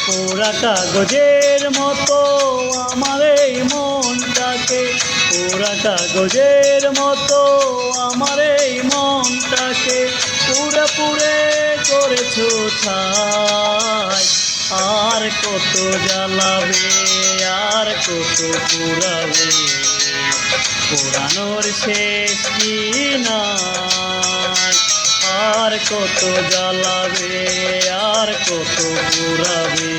পোড়া কাগজের মতো আমার এই মনটাকে, পোড়া কাগজের মতো আমার এই মনটাকে পুরে পুরে করেছো ছাই। আর কত জ্বালাবে, আর কত পুরাবে, পোড়ানোর শেষ কি নাই। আর কত জ্বালাবে, আর কত পুরাবে,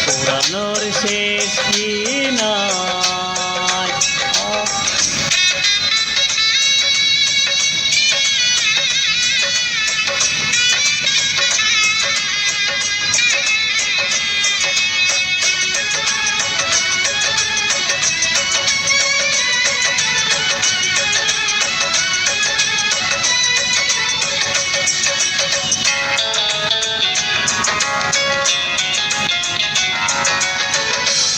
পোড়ানোর শেষ কি নাই।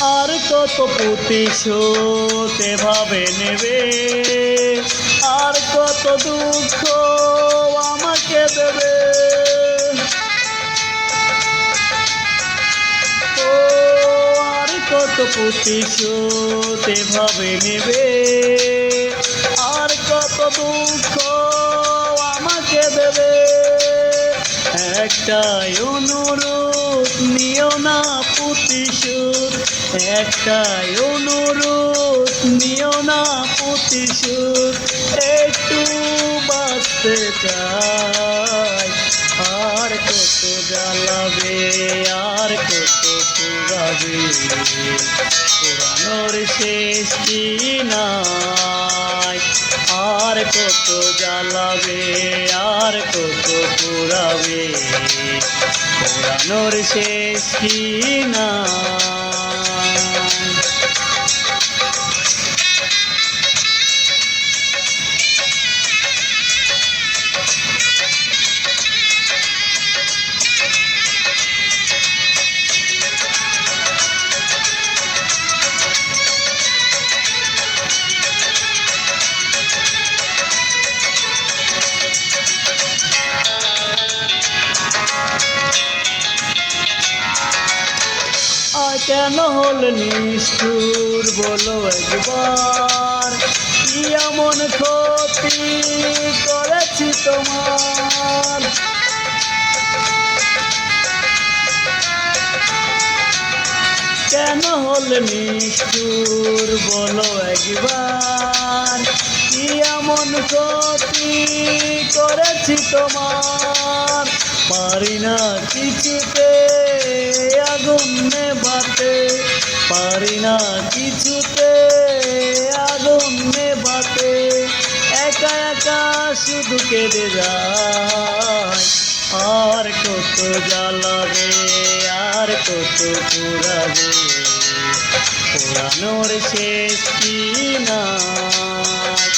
আর কত প্রতিশোধ এভাবে নেবে, আর কত দুঃখ আমাকে দেবে। ও আর কত প্রতিশোধ এভাবে নেবে, আর কত দুঃখ আমাকে দেবে। একটাই অনুরোধ, নিও না প্রতিশোধ, একটাই অনুরোধ, নিও না প্রতিশোধ। একটু বাঁচতে চাই। আর কত জ্বালাবে, আর কত পুরাবে, পুরানোর শেষ কি নাই। আর কত জ্বালাবে, আর কত পুরাবে, পোড়ানোর শেষ কি নাই। কেন হল নিষ্ঠুর বলো একবার, কি এমন ক্ষতি করেছি তোমার। কেন হল নিষ্ঠুর বলো একবার, কি এমন ক্ষতি করেছি তোমার। পারি না কিছুতে আগুন নেভাতে, পারি না কিছুতে আগুন নেভাতে, একা একা শুধু কেঁদে যায়। আর কত জ্বালাবে, আর কত পুরাবে, পোড়ানোর শেষ কি নাই।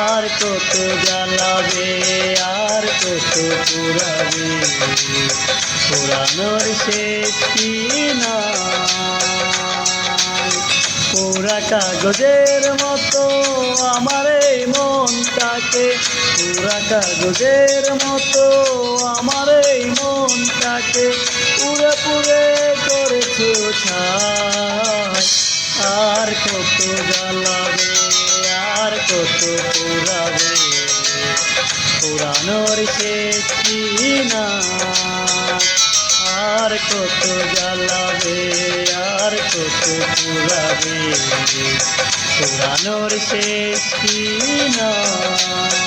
আর কত জ্বালাবে, আর কত পুরাবে, পোড়ানোর শেষ কি নাই। পোড়া কাগজের মতো আমার এই মনটাকে, পোড়া কাগজের মতো আমার এই মনটাকে পুরে পুরে করেছো ছাই। আর কত জ্বালাবে, আর কত পুরাবে, পোড়ানোর শেষ কি নাই। আর কত জ্বালাবে, আর কত পুরাবে, পোড়ানোর শেষ কি নাই।